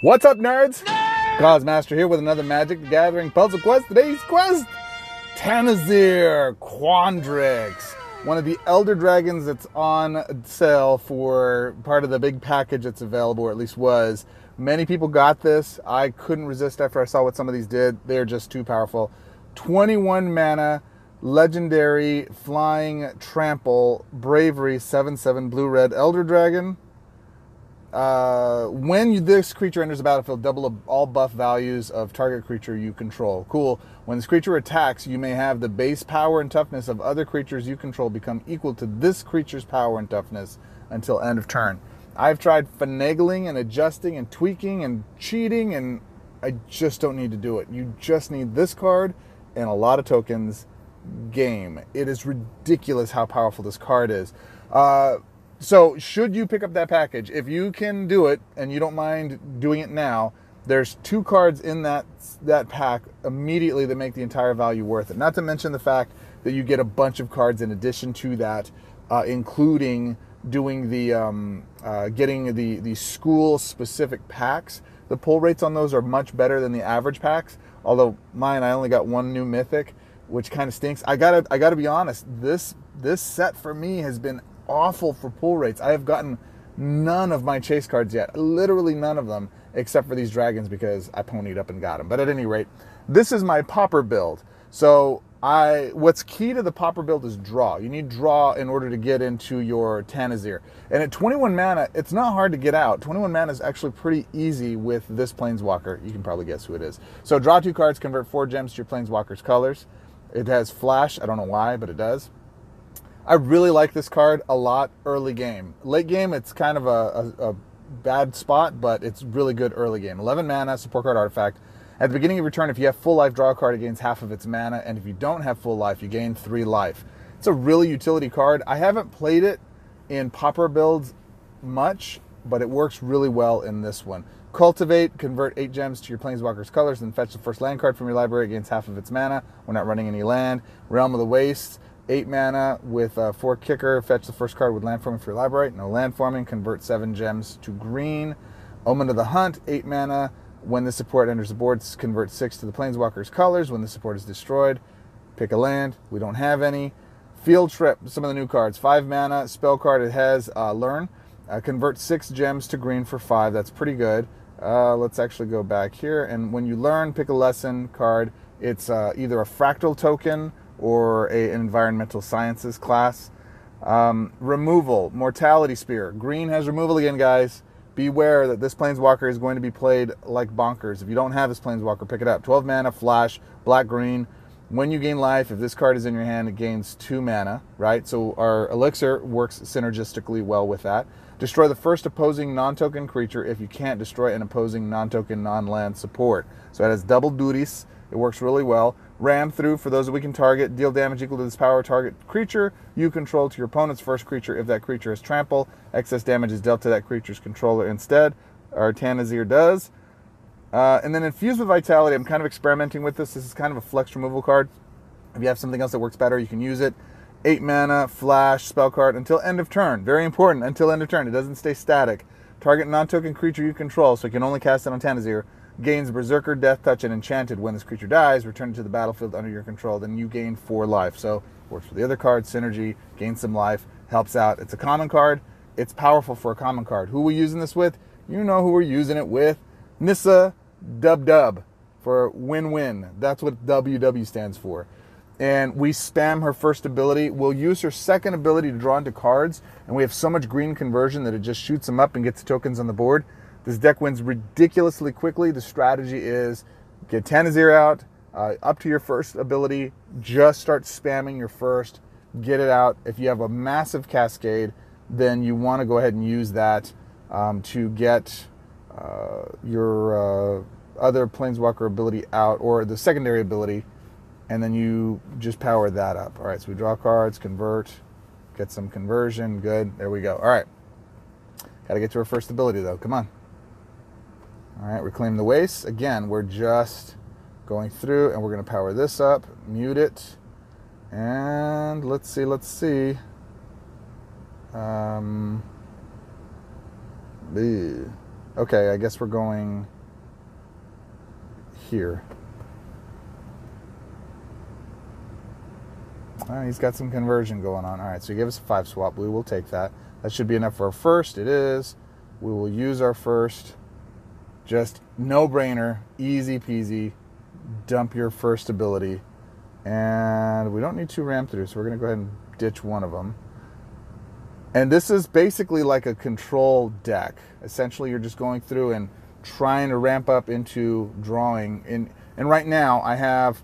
What's up, nerds? GozMaster here with another Magic the Gathering puzzle quest. Today's quest, Tanazir Quandrix, one of the Elder Dragons that's on sale for part of the big package that's available, or at least was. Many people got this. I couldn't resist after I saw what some of these did. They're just too powerful. 21 mana, legendary, flying, trample, bravery, 7/7, blue-red Elder Dragon. When this creature enters the battlefield, double all buff values of target creature you control. Cool. When this creature attacks, you may have the base power and toughness of other creatures you control become equal to this creature's power and toughness until end of turn. I've tried finagling and adjusting and tweaking and cheating, and I just don't need to do it. You just need this card and a lot of tokens. Game. It is ridiculous how powerful this card is. So should you pick up that package, if you can do it and you don't mind doing it now, there's 2 cards in that pack immediately that make the entire value worth it. Not to mention the fact that you get a bunch of cards in addition to that, including doing the getting the school specific packs. The pull rates on those are much better than the average packs. Although mine, I only got 1 new mythic, which kind of stinks. I gotta be honest. This set for me has been awful for pull rates. I have gotten none of my chase cards yet, literally none of them, except for these dragons because I ponied up and got them. But at any rate, this is my popper build. So what's key to the popper build is draw. You need draw in order to get into your Tanazir. And at 21 mana, it's not hard to get out. 21 mana is actually pretty easy with this Planeswalker. You can probably guess who it is. So draw 2 cards, convert 4 gems to your Planeswalker's colors. It has flash. I don't know why, but it does. I really like this card a lot early game. Late game, it's kind of a bad spot, but it's really good early game. 11 mana, support card artifact. At the beginning of your turn, if you have full life, draw a card, it gains half of its mana, and if you don't have full life, you gain 3 life. It's a really utility card. I haven't played it in popper builds much, but it works really well in this one. Cultivate, convert 8 gems to your Planeswalker's colors, then fetch the first land card from your library, it gains half of its mana. We're not running any land. Realm of the Wastes. 8 mana with 4 kicker, fetch the first card with land forming for your library. No land forming, convert 7 gems to green. Omen of the Hunt, 8 mana. When the support enters the board, convert 6 to the Planeswalker's colors. When the support is destroyed, pick a land. We don't have any. Field Trip, some of the new cards. 5 mana, spell card, it has Learn. Convert 6 gems to green for 5. That's pretty good. Let's actually go back here. And when you learn, pick a lesson card. It's either a fractal token or an environmental sciences class. Removal, Mortality Spear. Green has removal again, guys. Beware that this Planeswalker is going to be played like bonkers. If you don't have this Planeswalker, pick it up. 12 mana, flash, black-green. When you gain life, if this card is in your hand, it gains 2 mana, right? So our elixir works synergistically well with that. Destroy the first opposing non-token creature if you can't destroy an opposing non-token, non-land support. So it has double duties. It works really well. Ram through for those that we can target. Deal damage equal to this power target creature you control to your opponent's first creature if that creature has trample. Excess damage is dealt to that creature's controller instead. Our Tanazir does. And then Infuse with Vitality. I'm kind of experimenting with this. This is kind of a flex removal card. If you have something else that works better, you can use it. 8 mana, flash, spell card until end of turn. Very important, until end of turn. It doesn't stay static. Target non-token creature you control, so you can only cast it on Tanazir. Gains Berserker, Death Touch, and Enchanted. When this creature dies, return it to the battlefield under your control. Then you gain 4 life. So works for the other cards. Synergy, gains some life, helps out. It's a common card. It's powerful for a common card. Who are we using this with? You know who we're using it with. Nissa Dub Dub for win-win. That's what WW stands for. And we spam her first ability. We'll use her second ability to draw into cards. And we have so much green conversion that it just shoots them up and gets the tokens on the board. This deck wins ridiculously quickly. The strategy is get Tanazir out, up to your first ability, just start spamming your first, get it out. If you have a massive cascade, then you want to go ahead and use that to get your other Planeswalker ability out, or the secondary ability, and then you just power that up. All right, so we draw cards, convert, get some conversion, good, there we go. All right, got to get to our first ability though, come on. All right, Reclaim the Wastes. Again, we're just going through and we're going to power this up, mute it, and let's see. Okay, I guess we're going here. He's got some conversion going on. All right, so he gave us a 5 swap. We will take that. That should be enough for our first. It is. We will use our first. Just no-brainer, easy peasy. Dump your first ability. And we don't need 2 ram through, so we're going to go ahead and ditch one of them. And this is basically like a control deck. Essentially, you're just going through and trying to ramp up into drawing. And right now, I have...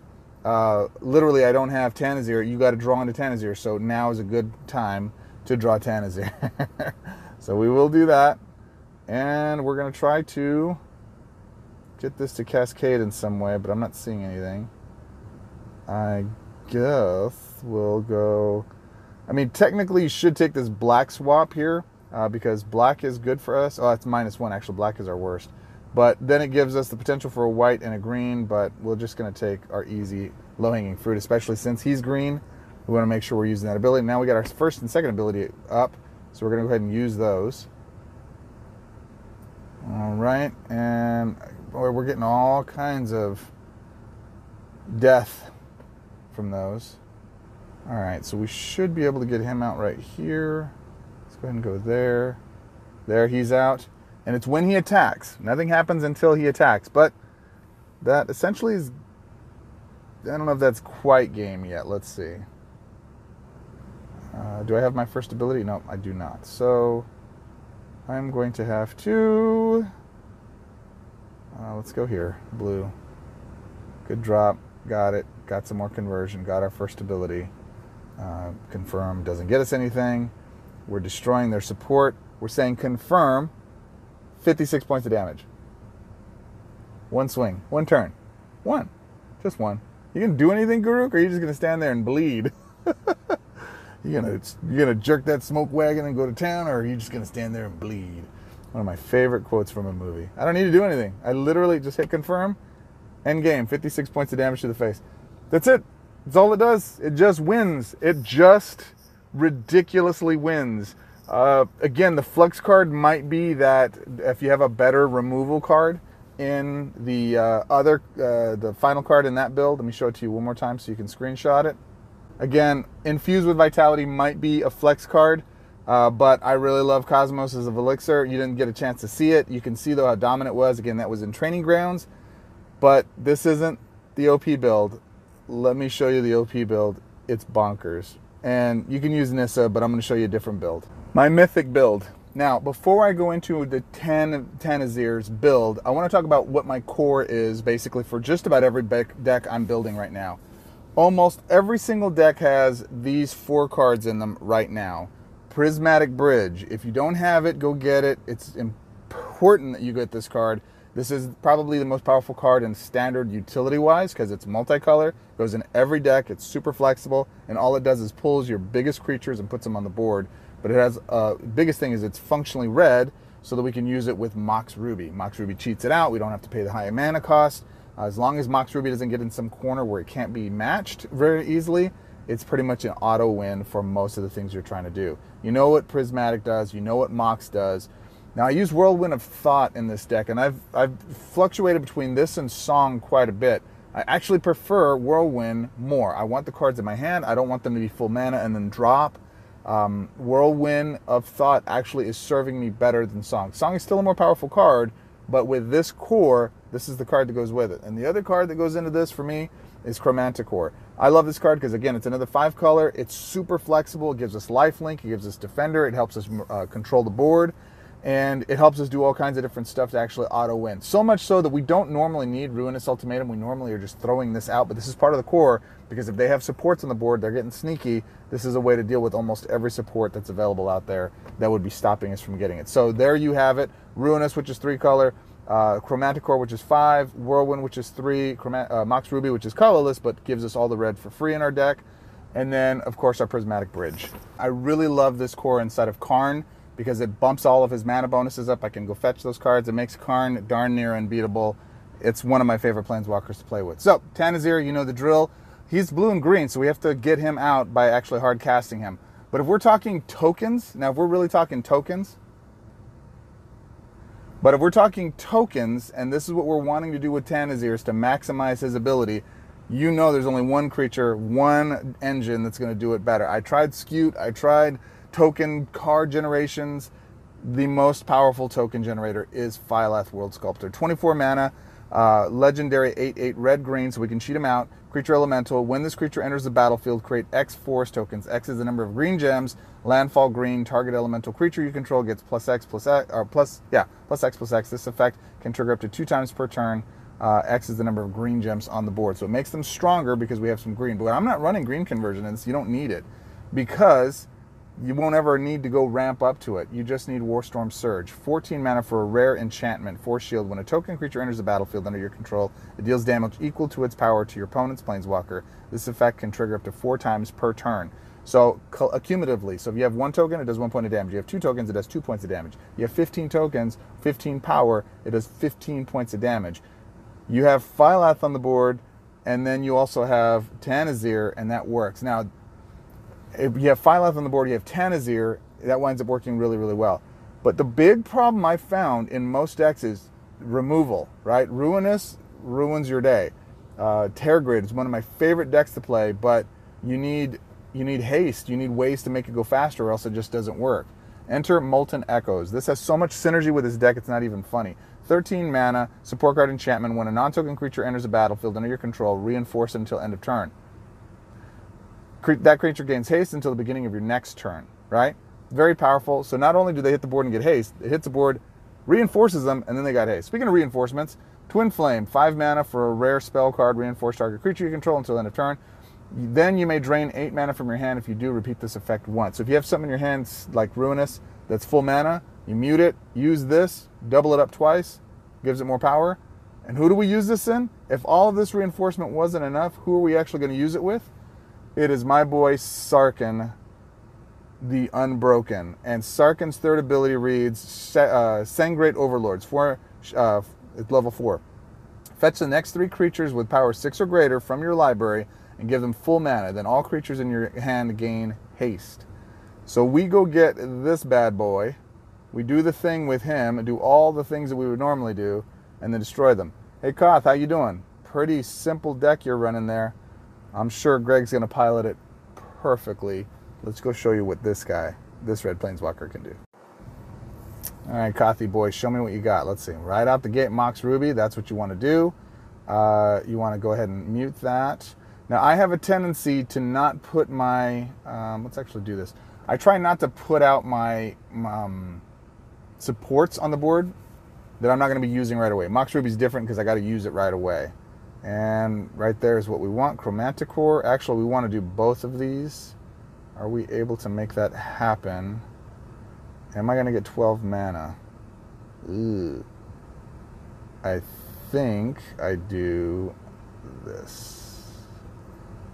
literally, I don't have Tanazir. You got to draw into Tanazir, so now is a good time to draw Tanazir. So we will do that, and we're going to try to get this to cascade in some way, but I'm not seeing anything. I guess we'll go... I mean, technically, you should take this black swap here, because black is good for us. Oh, that's -1. Actually, black is our worst. But then it gives us the potential for a white and a green, but we're just going to take our easy low-hanging fruit, especially since he's green. We want to make sure we're using that ability. Now we got our first and second ability up, so we're going to go ahead and use those. All right, and boy, we're getting all kinds of death from those. All right, so we should be able to get him out right here. Let's go ahead and go there. There, he's out. And it's when he attacks. Nothing happens until he attacks. But that essentially is... I don't know if that's quite game yet. Let's see. Do I have my first ability? No, I do not. So I'm going to have to... let's go here. Blue. Good drop. Got it. Got some more conversion. Got our first ability. Confirm. Doesn't get us anything. We're destroying their support. We're saying confirm. 56 points of damage. One swing. One turn. One. Just one. You gonna do anything, Guruk, or are you just gonna stand there and bleed? you gonna jerk that smoke wagon and go to town, or are you just gonna stand there and bleed? One of my favorite quotes from a movie. I don't need to do anything. I literally just hit confirm. End game. 56 points of damage to the face. That's it. That's all it does. It just wins. It just ridiculously wins. Again, the Flux card might be that if you have a better removal card in the the final card in that build. Let me show it to you one more time so you can screenshot it. Again, Infused with Vitality might be a Flex card, but I really love Cosmos as a Elixir. You didn't get a chance to see it. You can see, though, how dominant it was. Again, that was in Training Grounds, but this isn't the OP build. Let me show you the OP build. It's bonkers. And you can use Nissa, but I'm going to show you a different build. My Mythic build. Now, before I go into the Tanazir's build, I want to talk about what my core is, basically, for just about every deck I'm building right now. Almost every single deck has these 4 cards in them right now. Prismatic Bridge. If you don't have it, go get it. It's important that you get this card. This is probably the most powerful card in standard utility-wise because it's multicolor, goes in every deck, it's super flexible, and all it does is pulls your biggest creatures and puts them on the board. But it has, biggest thing is it's functionally red so that we can use it with Mox Ruby. Mox Ruby cheats it out. We don't have to pay the high mana cost. As long as Mox Ruby doesn't get in some corner where it can't be matched very easily, it's pretty much an auto win for most of the things you're trying to do. You know what Prismatic does, you know what Mox does. Now I use Whirlwind of Thought in this deck, and I've fluctuated between this and Song quite a bit. I actually prefer Whirlwind more. I want the cards in my hand. I don't want them to be full mana and then drop. Whirlwind of Thought actually is serving me better than Song. Song is still a more powerful card, but with this core, this is the card that goes with it. And the other card that goes into this for me is Chromanticore. I love this card because, again, it's another 5 color. It's super flexible. It gives us lifelink. It gives us Defender. It helps us control the board. And it helps us do all kinds of different stuff to actually auto-win. So much so that we don't normally need Ruinous Ultimatum. We normally are just throwing this out, but this is part of the core because if they have supports on the board, they're getting sneaky. This is a way to deal with almost every support that's available out there that would be stopping us from getting it. So there you have it. Ruinous, which is 3 color. Chromanticore, which is 5. Whirlwind, which is 3. Mox Ruby, which is colorless, but gives us all the red for free in our deck. And then, of course, our Prismatic Bridge. I really love this core inside of Karn, because it bumps all of his mana bonuses up. I can go fetch those cards. It makes Karn darn near unbeatable. It's one of my favorite planeswalkers to play with. So, Tanazir, you know the drill. He's blue and green, so we have to get him out by actually hard casting him. But if we're talking tokens, now if we're really talking tokens, But if we're talking tokens, and this is what we're wanting to do with Tanazir, is to maximize his ability, you know there's only one creature, one engine that's going to do it better. I tried Scute, I tried token card generations. The most powerful token generator is Phylath World Sculptor. 24 mana, legendary 8/8 red-green, so we can cheat him out. Creature elemental. When this creature enters the battlefield, create X forest tokens. X is the number of green gems. Landfall green. Target elemental creature you control gets plus X plus X, or plus X plus X. This effect can trigger up to 2 times per turn. X is the number of green gems on the board, so it makes them stronger because we have some green. But I'm not running green conversion in this. You don't need it because you won't ever need to go ramp up to it. You just need Warstorm Surge. 14 mana for a rare enchantment, Force Shield. When a token creature enters the battlefield under your control, it deals damage equal to its power to your opponent's planeswalker. This effect can trigger up to 4 times per turn. So accumulatively, so if you have 1 token, it does 1 point of damage. You have 2 tokens, it does 2 points of damage. You have 15 tokens, 15 power, it does 15 points of damage. You have Phylath on the board, and then you also have Tanazir, and that works. Now, if you have Phylath on the board, you have Tanazir, that winds up working really, really well. But the big problem I found in most decks is removal, right? Ruinous ruins your day. Terragrid is one of my favorite decks to play, but you need haste. You need ways to make it go faster, or else it just doesn't work. Enter Molten Echoes. This has so much synergy with this deck, it's not even funny. 13 mana, support card enchantment. When a non-token creature enters a battlefield under your control, reinforce it until end of turn. That creature gains haste until the beginning of your next turn, right? Very powerful. So not only do they hit the board and get haste, it hits the board, reinforces them, and then they got haste. Speaking of reinforcements, Twin Flame, 5 mana for a rare spell card, reinforce target creature you control until end of turn. Then you may drain 8 mana from your hand. If you do, repeat this effect once. So if you have something in your hands like Ruinous that's full mana, you mute it, use this, double it up twice, gives it more power. And who do we use this in? If all of this reinforcement wasn't enough, who are we actually going to use it with? It is my boy Sarkhan, the Unbroken. And Sarkhan's third ability reads, Sangrate Overlords, level 4. Fetch the next 3 creatures with power 6 or greater from your library and give them full mana. Then all creatures in your hand gain haste. So we go get this bad boy. We do the thing with him, do all the things that we would normally do, and then destroy them. Hey, Koth, how you doing? Pretty simple deck you're running there. I'm sure Greg's going to pilot it perfectly. Let's go show you what this guy, this red planeswalker, can do. All right, Kothy boy, show me what you got. Let's see. Right out the gate, Mox Ruby. That's what you want to do. You want to go ahead and mute that. Now, I have a tendency to not put my... let's actually do this. I try not to put out my supports on the board that I'm not going to be using right away. Mox Ruby is different because I got to use it right away. And right there is what we want. Chromanticore. Actually, we want to do both of these. Are we able to make that happen? Am I going to get 12 mana? Ooh. I think I do this.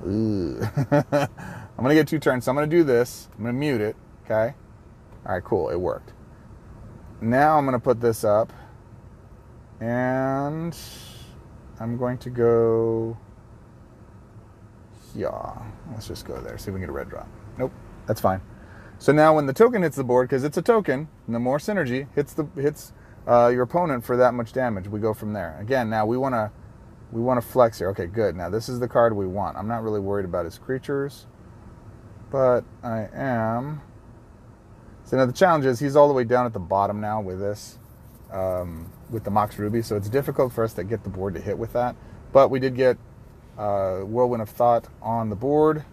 Ooh. I'm going to get 2 turns, so I'm going to do this. I'm going to mute it, okay? All right, cool. It worked. Now I'm going to put this up. And I'm going to go... Yeah. Let's just go there. See if we can get a red drop. Nope. That's fine. So now when the token hits the board, because it's a token, and the more synergy hits your opponent for that much damage, we go from there. Again, now we want to flex here. Okay, good. Now this is the card we want. I'm not really worried about his creatures, but I am. So now the challenge is he's all the way down at the bottom now with this, with the Mox Ruby. So it's difficult for us to get the board to hit with that. But we did get Whirlwind of Thought on the board.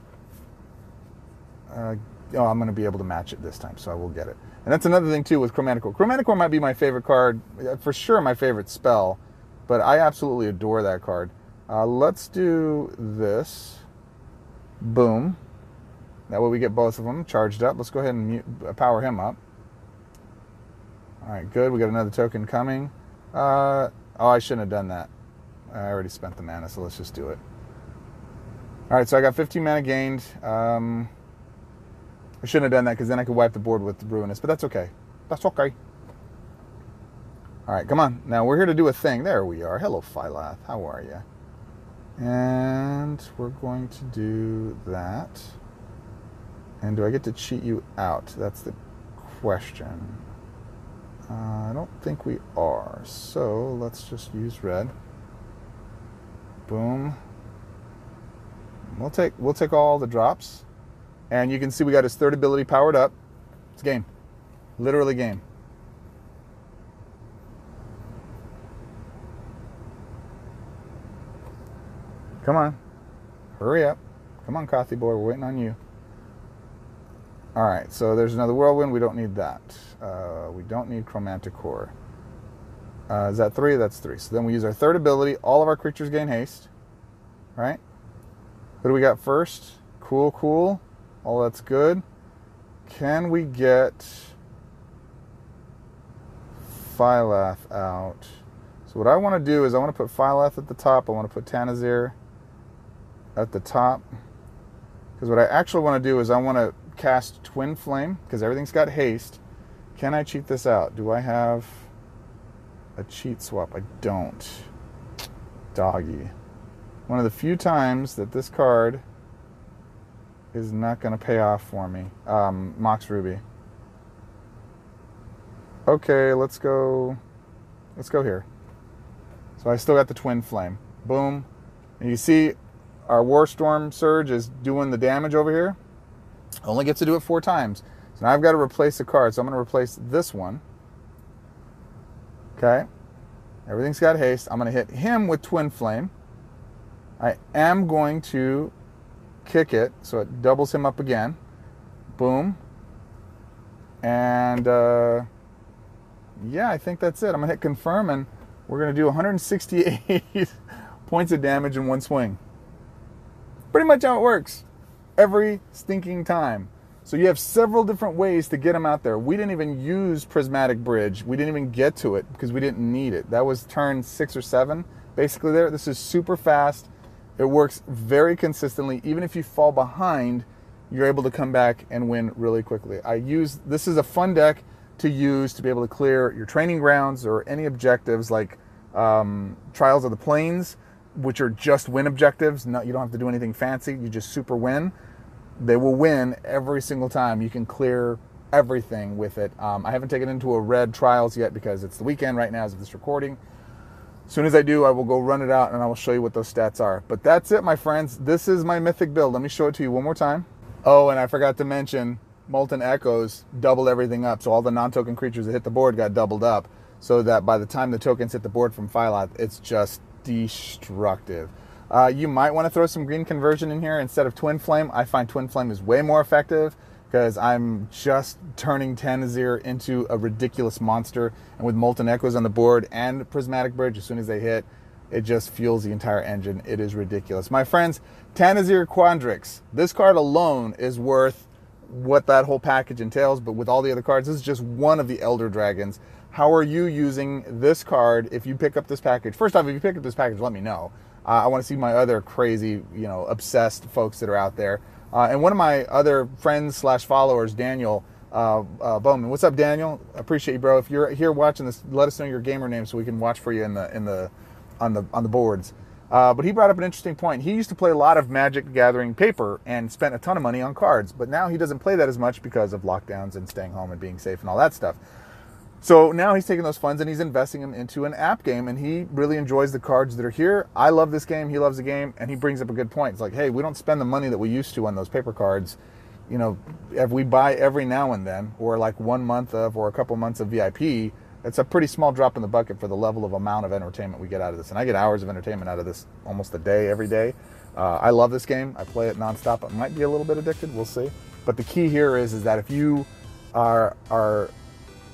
I'm going to be able to match it this time, so I will get it. And that's another thing, too, with Chromanticore. Chromanticore might be my favorite card, for sure my favorite spell, but I absolutely adore that card. Let's do this. Boom. That way we get both of them charged up. Let's go ahead and power him up. All right, good. We got another token coming. Oh, I shouldn't have done that. I already spent the mana, so let's just do it. All right, so I got 15 mana gained. I shouldn't have done that because then I could wipe the board with the Ruinous, but that's okay. That's okay. All right, come on. Now we're here to do a thing. There we are. Hello, Phylath. How are you? And we're going to do that. And do I get to cheat you out? That's the question. I don't think we are. So let's just use red. Boom. We'll take all the drops. And you can see we got his third ability powered up. It's game. Literally game. Come on. Hurry up. Come on, Coffee Boy. We're waiting on you. All right, so there's another Whirlwind. We don't need that. We don't need Chromantic Core. Is that 3? That's 3. So then we use our third ability. All of our creatures gain haste. Right? What do we got first? Cool, cool. All that's good. Can we get Phylath out? So what I want to do is I want to put Phylath at the top. I want to put Tanazir at the top. Because what I actually want to do is I want to cast Twin Flame, because everything's got haste. Can I cheat this out? Do I have a cheat swap? I don't. Doggy. One of the few times that this card is not going to pay off for me. Mox Ruby. Okay, let's go here. So I still got the Twin Flame. Boom. And you see our Warstorm Surge is doing the damage over here. Only gets to do it 4 times. So now I've got to replace a card. So I'm going to replace this one. Okay. Everything's got haste. I'm going to hit him with Twin Flame. I am going to kick it so it doubles him up again. Boom. And yeah, I think that's it. I'm going to hit confirm and we're going to do 168 points of damage in one swing. Pretty much how it works. Every stinking time. So you have several different ways to get them out there. We didn't even use Prismatic Bridge. We didn't even get to it because we didn't need it. That was turn 6 or 7 basically there. This is super fast. It works very consistently. Even if you fall behind, you're able to come back and win really quickly. This is a fun deck to use to be able to clear your training grounds or any objectives like Trials of the Plains, which are just win objectives. No, you don't have to do anything fancy. You just super win. They will win every single time. You can clear everything with it. I haven't taken it into a red Trials yet because it's the weekend right now as of this recording. As soon as I do, I will go run it out and I will show you what those stats are. But that's it, my friends. This is my Mythic build. Let me show it to you one more time. Oh, and I forgot to mention, Molten Echoes doubled everything up. So all the non-token creatures that hit the board got doubled up. So that by the time the tokens hit the board from Phylath, it's just destructive. You might want to throw some green conversion in here instead of Twin Flame. I find Twin Flame is way more effective because I'm just turning Tanazir into a ridiculous monster. And with Molten Echoes on the board and Prismatic Bridge, as soon as they hit, it just fuels the entire engine. It is ridiculous. My friends, Tanazir Quandrix. This card alone is worth what that whole package entails, but with all the other cards, this is just one of the Elder Dragons. How are you using this card if you pick up this package? First off, if you pick up this package, let me know. I want to see my other crazy, obsessed folks that are out there. And one of my other friends / followers, Daniel Bowman. What's up, Daniel? Appreciate you, bro. If you're here watching this, let us know your gamer name so we can watch for you on the boards. But he brought up an interesting point. He used to play a lot of Magic Gathering paper and spent a ton of money on cards, but now he doesn't play that as much because of lockdowns and staying home and being safe and all that stuff. So now he's taking those funds and he's investing them into an app game, and he really enjoys the cards that are here. I love this game. He loves the game, and he brings up a good point. It's like, hey, we don't spend the money that we used to on those paper cards. If we buy every now and then, or like 1 month of, or a couple months of VIP, it's a pretty small drop in the bucket for the level of amount of entertainment we get out of this. And I get hours of entertainment out of this almost a day, every day. I love this game. I play it nonstop. I might be a little bit addicted. We'll see. But the key here is that if you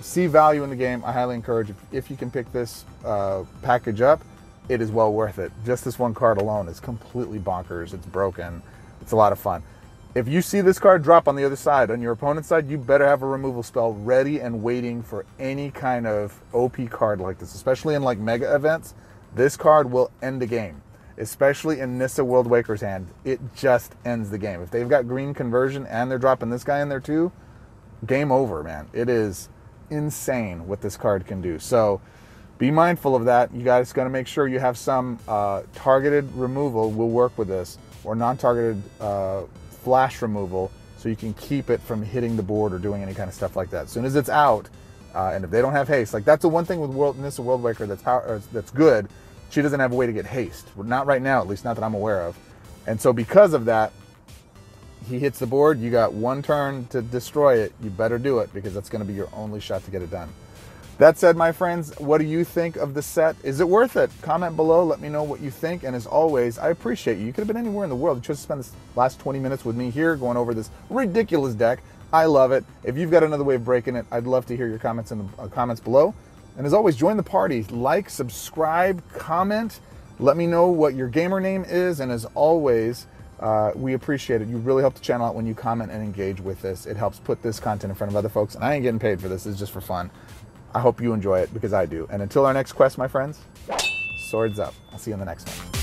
see value in the game, I highly encourage if you can pick this package up, it is well worth it. Just this one card alone is completely bonkers. It's broken. It's a lot of fun. If you see this card drop on the other side, on your opponent's side, you better have a removal spell ready and waiting for any kind of OP card like this, especially in like mega events. This card will end the game, especially in Nissa World Waker's hand. It just ends the game. If they've got green conversion and they're dropping this guy in there too, game over, man. It is insane what this card can do. So be mindful of that. You guys got to make sure you have some targeted removal will work with this, or non-targeted flash removal, so you can keep it from hitting the board or doing any kind of stuff like that. As soon as it's out, And if they don't have haste, like that's the one thing with Nissa Worldbreaker that's good. She doesn't have a way to get haste. Not right now, at least not that I'm aware of. And so because of that, he hits the board, you got one turn to destroy it. You better do it because that's going to be your only shot to get it done. That said, my friends, what do you think of the set? Is it worth it? Comment below. Let me know what you think. And as always, I appreciate you. You could have been anywhere in the world. You chose to spend this last 20 minutes with me here going over this ridiculous deck. I love it. If you've got another way of breaking it, I'd love to hear your comments in the comments below. And as always, join the party. Like, subscribe, comment. Let me know what your gamer name is. And as always, we appreciate it. You really help the channel out when you comment and engage with this. It helps put this content in front of other folks. And I ain't getting paid for this. It's just for fun. I hope you enjoy it because I do. And until our next quest, my friends, swords up. I'll see you in the next one.